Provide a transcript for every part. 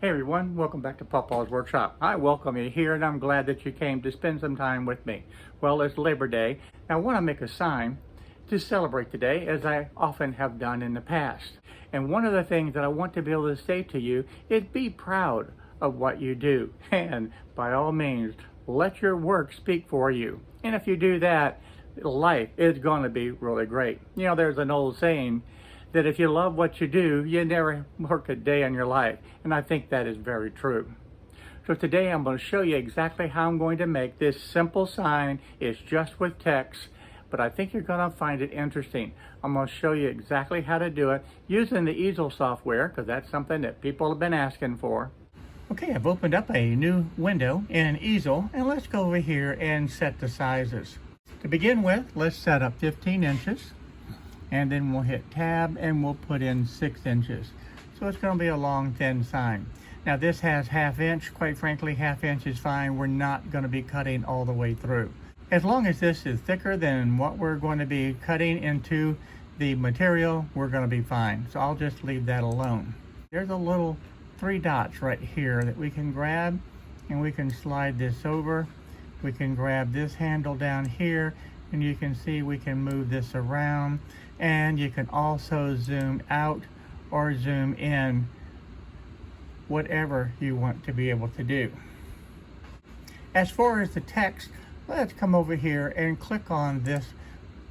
Hey everyone, welcome back to Pawpaw's Workshop. I welcome you here and I'm glad that you came to spend some time with me. Well, it's Labor Day. Now I want to make a sign to celebrate today as I often have done in the past. And one of the things that I want to be able to say to you is be proud of what you do. And by all means, let your work speak for you. And if you do that, life is going to be really great. You know, there's an old saying that if you love what you do, you never work a day in your life. And I think that is very true. So today I'm going to show you exactly how I'm going to make this simple sign. It's just with text, but I think you're going to find it interesting. I'm going to show you exactly how to do it using the Easel software, because that's something that people have been asking for. Okay, I've opened up a new window in Easel, and let's go over here and set the sizes. To begin with, let's set up 15 inches. And then we'll hit tab and we'll put in 6 inches. So it's going to be a long, thin sign. Now this has 1/2 inch. Quite frankly, 1/2 inch is fine. We're not going to be cutting all the way through. As long as this is thicker than what we're going to be cutting into the material, we're going to be fine. So I'll just leave that alone. There's a little 3 dots right here that we can grab, and we can slide this over. We can grab this handle down here, and you can see we can move this around, and you can also zoom out or zoom in, whatever you want to be able to do. As far as the text, let's come over here and click on this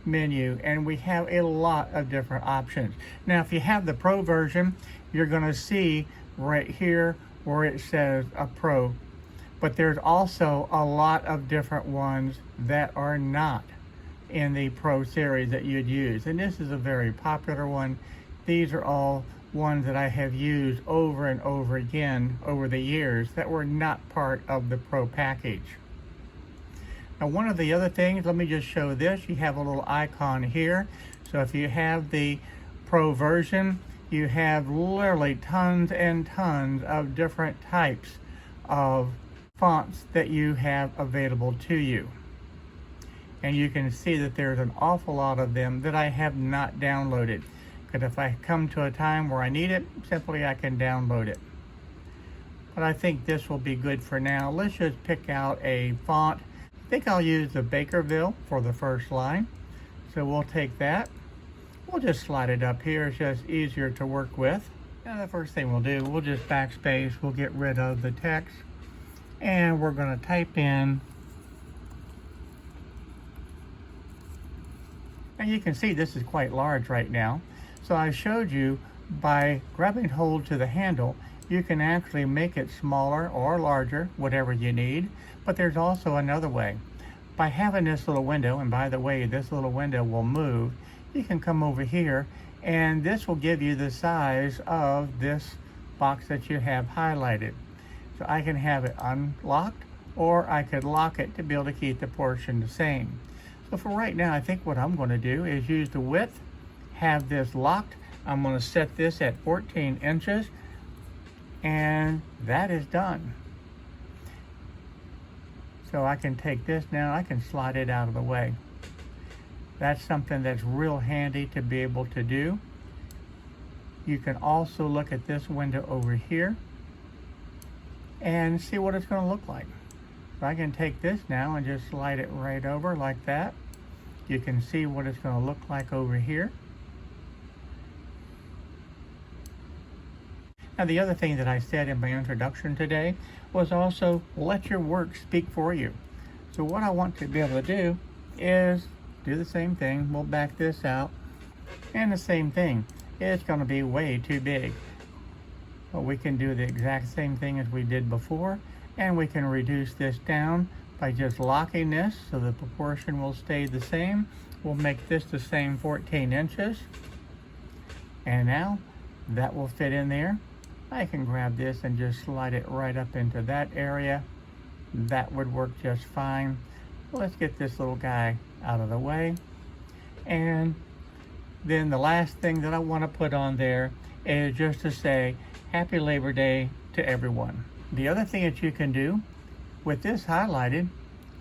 menu, and we have a lot of different options. Now if you have the Pro version, you're going to see right here where it says a Pro, but there's also a lot of different ones that are not in the Pro series that you'd use, and this is a very popular one. These are all ones that I have used over and over again over the years that were not part of the Pro package. Now one of the other things, let me just show this. You have a little icon here. So if you have the Pro version, you have literally tons and tons of different types of fonts that you have available to you. And you can see that there's an awful lot of them that I have not downloaded. Because if I come to a time where I need it, simply I can download it. But I think this will be good for now. Let's just pick out a font. I think I'll use the Bakerville for the first line. So we'll take that. We'll just slide it up here. It's just easier to work with. Now the first thing we'll do, we'll just backspace. We'll get rid of the text. And we're going to type in. And you can see this is quite large right now. So I showed you by grabbing hold to the handle, you can actually make it smaller or larger, whatever you need. But there's also another way. By having this little window, and by the way, this little window will move, you can come over here and this will give you the size of this box that you have highlighted. So I can have it unlocked, or I could lock it to be able to keep the portion the same. So for right now, I think what I'm going to do is use the width, have this locked. I'm going to set this at 14 inches, and that is done. So I can take this now, I can slide it out of the way. That's something that's real handy to be able to do. You can also look at this window over here and see what it's going to look like. So I can take this now and just slide it right over like that. You can see what it's going to look like over here. Now the other thing that I said in my introduction today was also let your work speak for you. So what I want to be able to do is do the same thing. We'll back this out, and the same thing. It's going to be way too big. But we can do the exact same thing as we did before, and we can reduce this down by just locking this so the proportion will stay the same. We'll make this the same 14 inches. And now that will fit in there. I can grab this and just slide it right up into that area. That would work just fine. Let's get this little guy out of the way. And then the last thing that I want to put on there is just to say Happy Labor Day to everyone. The other thing that you can do with this highlighted,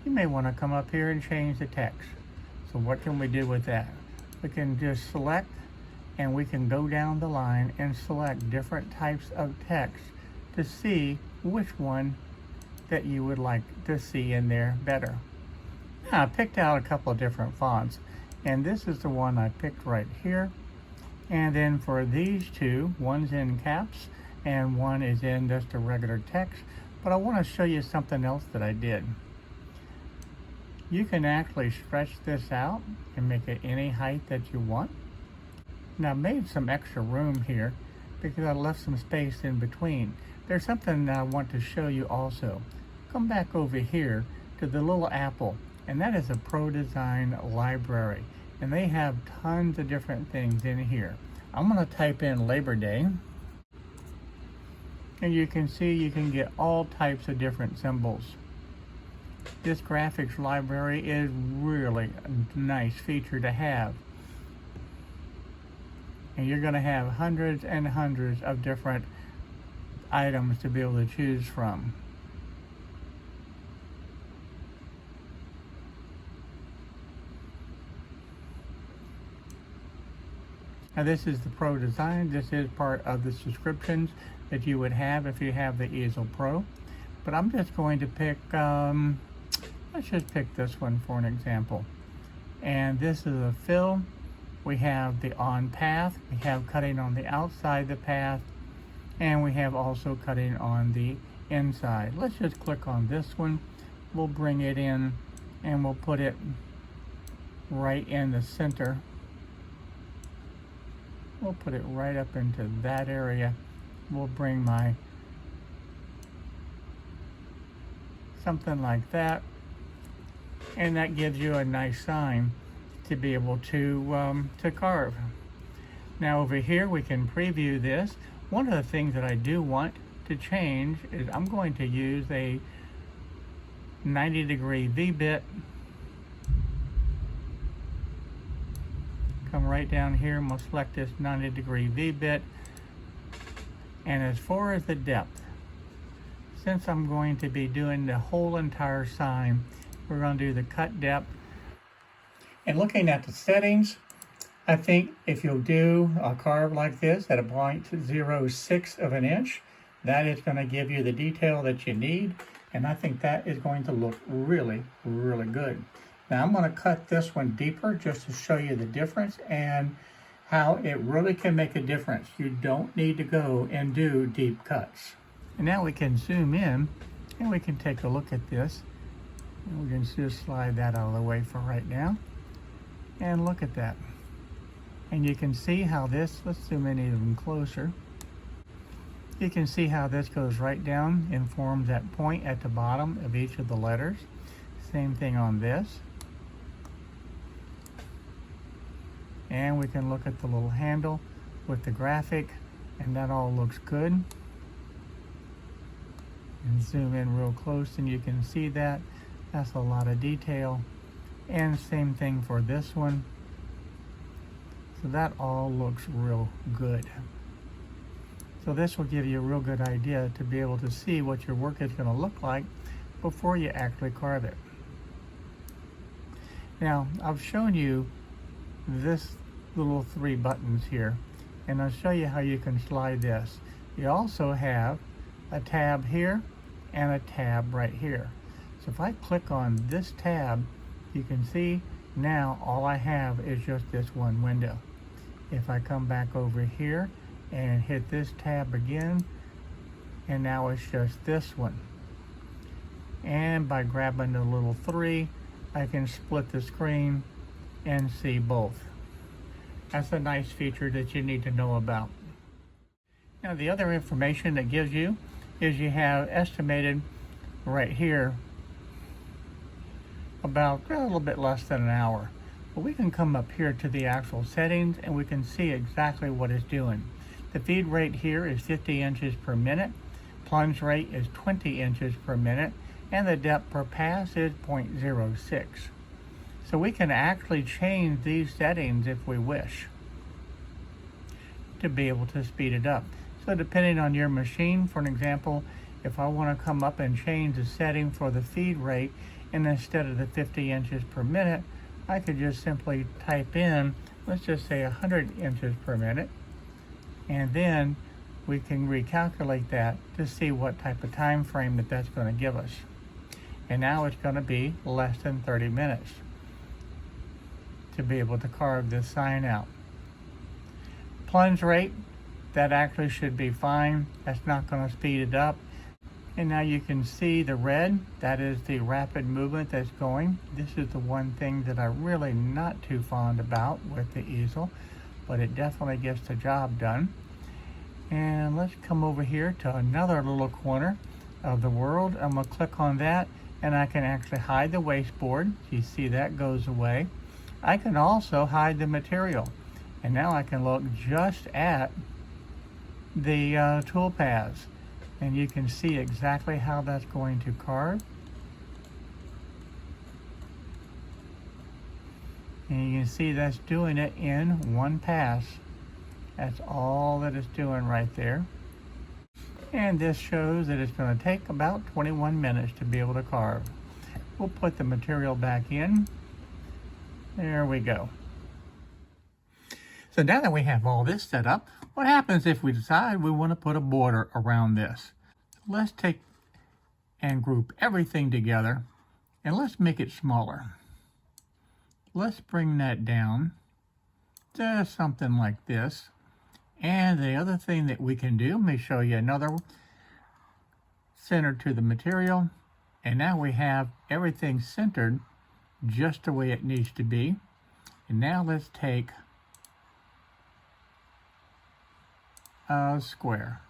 you may want to come up here and change the text. So what can we do with that? We can just select, and we can go down the line and select different types of text to see which one that you would like to see in there better. Now, I picked out a couple of different fonts, and this is the one I picked right here. And then for these two, one's in caps and one is in just a regular text, but I want to show you something else that I did. You can actually stretch this out and make it any height that you want. Now, I made some extra room here because I left some space in between. There's something that I want to show you also. Come back over here to the little apple, and that is a Pro Design library, and they have tons of different things in here. I'm going to type in Labor Day, and you can see you can get all types of different symbols. This graphics library is really a nice feature to have. And you're going to have hundreds and hundreds of different items to be able to choose from. Now, this is the Pro Design. This is part of the subscriptions that you would have if you have the Easel Pro. But I'm just going to pick, let's just pick this one for an example. And this is a fill. We have the on path, we have cutting on the outside of the path, and we have also cutting on the inside. Let's just click on this one. We'll bring it in and we'll put it right in the center. We'll put it right up into that area. We'll bring my something like that, and that gives you a nice sign to be able to carve. Now over here we can preview this. One of the things that I do want to change is I'm going to use a 90-degree V-bit. Come right down here and we'll select this 90-degree V-bit. And as far as the depth, since I'm going to be doing the whole entire sign, we're going to do the cut depth. And looking at the settings, I think if you'll do a carve like this at a 0.06 of an inch, that is going to give you the detail that you need. And I think that is going to look really, really good. Now I'm going to cut this one deeper just to show you the difference and how it really can make a difference. You don't need to go and do deep cuts. And now we can zoom in and we can take a look at this. And we can just slide that out of the way for right now. And look at that. And you can see how this, let's zoom in even closer. You can see how this goes right down and forms that point at the bottom of each of the letters. Same thing on this. And we can look at the little handle with the graphic, and that all looks good. And zoom in real close and you can see that. That's a lot of detail. And same thing for this one. So that all looks real good. So this will give you a real good idea to be able to see what your work is going to look like before you actually carve it. Now, I've shown you this little 3 buttons here, and I'll show you how you can slide this. You also have a tab here and a tab right here. So if I click on this tab, you can see now all I have is just this one window. If I come back over here and hit this tab again, and now it's just this one. And by grabbing the little 3, I can split the screen and see both. That's a nice feature that you need to know about. Now the other information that gives you is you have estimated right here about a little bit less than an hour. But we can come up here to the actual settings and we can see exactly what it's doing. The feed rate here is 50 inches per minute, plunge rate is 20 inches per minute, and the depth per pass is 0.06. So we can actually change these settings if we wish to be able to speed it up. So depending on your machine, for an example, if I want to come up and change the setting for the feed rate, and instead of the 50 inches per minute, I could just simply type in, let's just say 100 inches per minute, and then we can recalculate that to see what type of time frame that's going to give us. And now it's going to be less than 30 minutes to be able to carve this sign out. Plunge rate, that actually should be fine. That's not going to speed it up. And now you can see the red, that is the rapid movement that's going. This is the one thing that I'm really not too fond about with the easel, but it definitely gets the job done. And let's come over here to another little corner of the world. I'm going to click on that, and I can actually hide the wasteboard. You see that goes away. I can also hide the material, and now I can look just at the tool paths, and you can see exactly how that's going to carve. And you can see that's doing it in one pass. That's all that it's doing right there. And this shows that it's going to take about 21 minutes to be able to carve. We'll put the material back in. There we go. So now that we have all this set up, what happens if we decide we want to put a border around this? Let's take and group everything together, and let's make it smaller. Let's bring that down to something like this. And the other thing that we can do, let me show you another centered to the material. And now we have everything centered just the way it needs to be. And now let's take a square.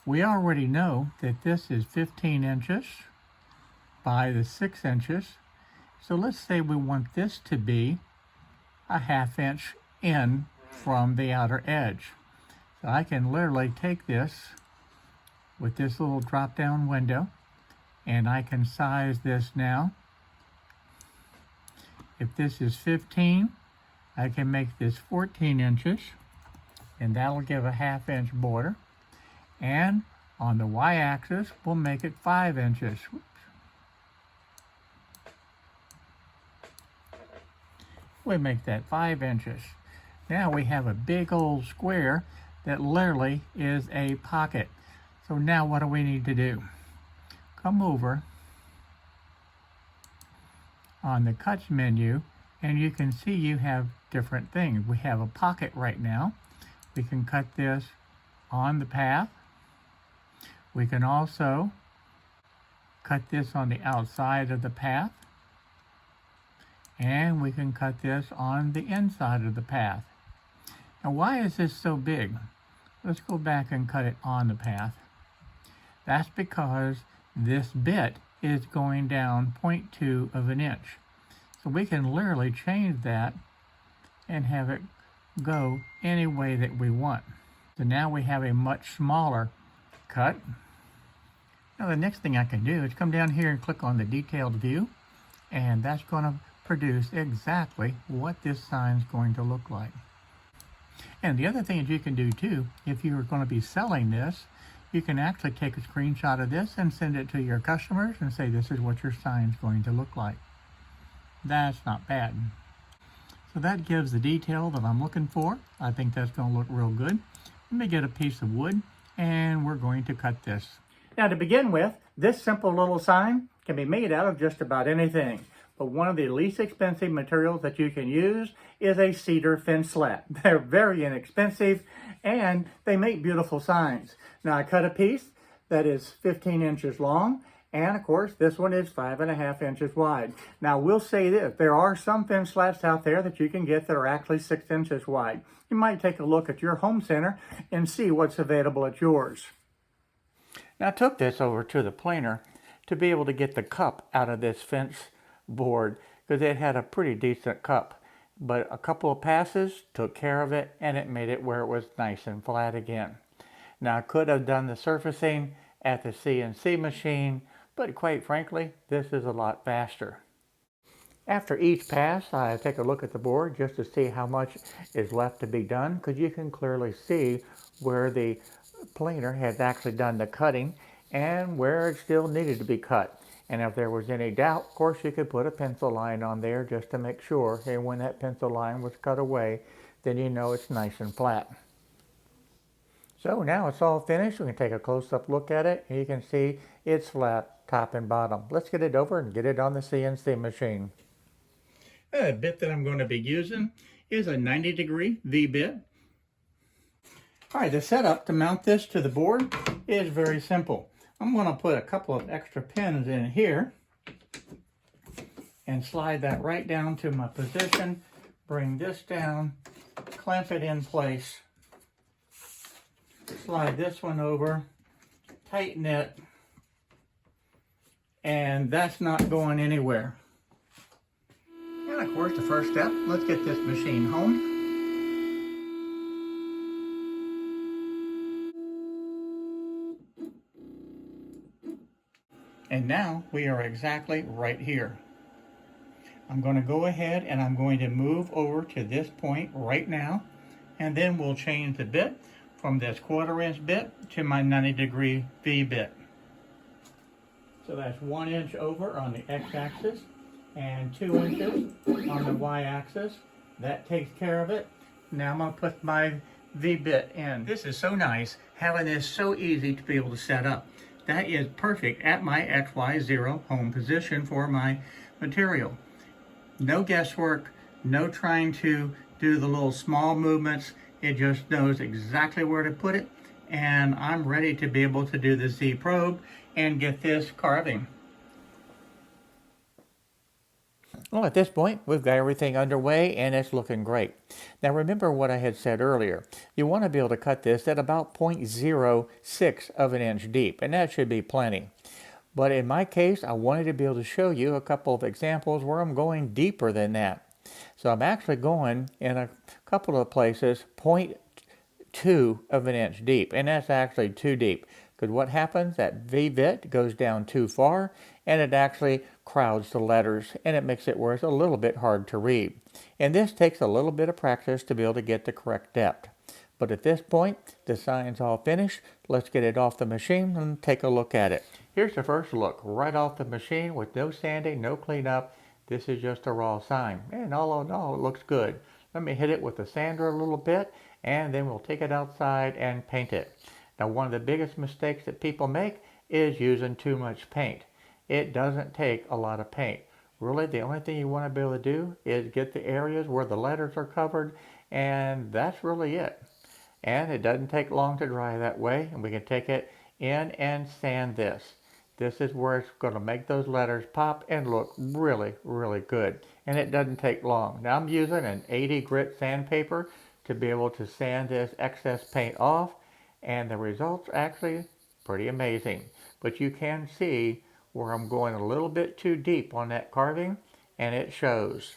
We already know that this is 15 inches by the 6 inches. So let's say we want this to be a 1/2 inch in from the outer edge. So I can literally take this with this little drop down window, and I can size this now. If this is 15, I can make this 14 inches, and that'll give a 1/2 inch border. And on the y-axis, we'll make it 5 inches. We make that 5 inches. Now we have a big old square that literally is a pocket. So now what do we need to do? Come over on the cuts menu, and you can see you have different things. We have a pocket right now. We can cut this on the path. We can also cut this on the outside of the path. And we can cut this on the inside of the path. Now, why is this so big? Let's go back and cut it on the path. That's because this bit is going down 0.2 of an inch. So we can literally change that and have it go any way that we want. So now we have a much smaller cut. Now the next thing I can do is come down here and click on the detailed view, and that's going to produce exactly what this sign is going to look like. And the other thing that you can do too, if you're going to be selling this, you can actually take a screenshot of this and send it to your customers and say this is what your sign is going to look like. That's not bad. So that gives the detail that I'm looking for. I think that's going to look real good. Let me get a piece of wood, and we're going to cut this. Now to begin with, this simple little sign can be made out of just about anything. But one of the least expensive materials that you can use is a cedar fence slat. They're very inexpensive, and they make beautiful signs. Now I cut a piece that is 15 inches long, and of course this one is 5.5 inches wide. Now we'll say this, there are some fence slats out there that you can get that are actually 6 inches wide. You might take a look at your home center and see what's available at yours. Now I took this over to the planer to be able to get the cup out of this fence board, because it had a pretty decent cup, but a couple of passes took care of it, and it made it where it was nice and flat again. Now I could have done the surfacing at the CNC machine, but quite frankly this is a lot faster. After each pass I take a look at the board just to see how much is left to be done, because you can clearly see where the planer has actually done the cutting and where it still needed to be cut. And if there was any doubt, of course, you could put a pencil line on there just to make sure. And when that pencil line was cut away, then you know it's nice and flat. So now it's all finished. We can take a close-up look at it, and you can see it's flat, top and bottom. Let's get it over and get it on the CNC machine. The bit that I'm going to be using is a 90-degree V-bit. All right, the setup to mount this to the board is very simple. I'm going to put a couple of extra pins in here and slide that right down to my position. Bring this down, clamp it in place, slide this one over, tighten it, and that's not going anywhere. And of course, the first step, let's get this machine home. And now we are exactly right here. I'm going to go ahead and I'm going to move over to this point right now, and then we'll change the bit from this 1/4 inch bit to my 90-degree V bit. So that's 1 inch over on the x-axis and 2 inches on the y-axis. That takes care of it. Now I'm going to put my V bit in. This is so nice, having this so easy to be able to set up. That is perfect at my XY0 home position for my material. No guesswork, no trying to do the little small movements. It just knows exactly where to put it, and I'm ready to be able to do the Z probe and get this carving. Well, at this point, we've got everything underway and it's looking great. Now remember what I had said earlier. You want to be able to cut this at about 0.06 of an inch deep, and that should be plenty. But in my case, I wanted to be able to show you a couple of examples where I'm going deeper than that. So I'm actually going in a couple of places 0.2 of an inch deep, and that's actually too deep. Because what happens, that V-bit goes down too far, and it actually crowds the letters, and it makes it where it's a little bit hard to read. And this takes a little bit of practice to be able to get the correct depth. But at this point, the sign's all finished. Let's get it off the machine and take a look at it. Here's the first look, right off the machine with no sanding, no cleanup. This is just a raw sign. And all in all, it looks good. Let me hit it with the sander a little bit, and then we'll take it outside and paint it. Now, one of the biggest mistakes that people make is using too much paint. It doesn't take a lot of paint. Really, the only thing you want to be able to do is get the areas where the letters are covered, and that's really it. And it doesn't take long to dry that way, and we can take it in and sand this. This is where it's going to make those letters pop and look really, really good. And it doesn't take long. Now I'm using an 80 grit sandpaper to be able to sand this excess paint off, and the results are actually pretty amazing. But you can see where I'm going a little bit too deep on that carving, and it shows.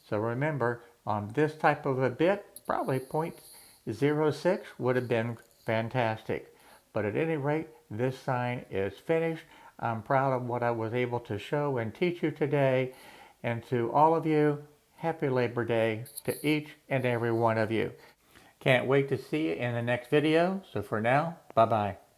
So remember, on this type of a bit, probably 0.06 would have been fantastic. But at any rate, this sign is finished. I'm proud of what I was able to show and teach you today. And to all of you, happy Labor Day to each and every one of you. Can't wait to see you in the next video. So for now, bye-bye.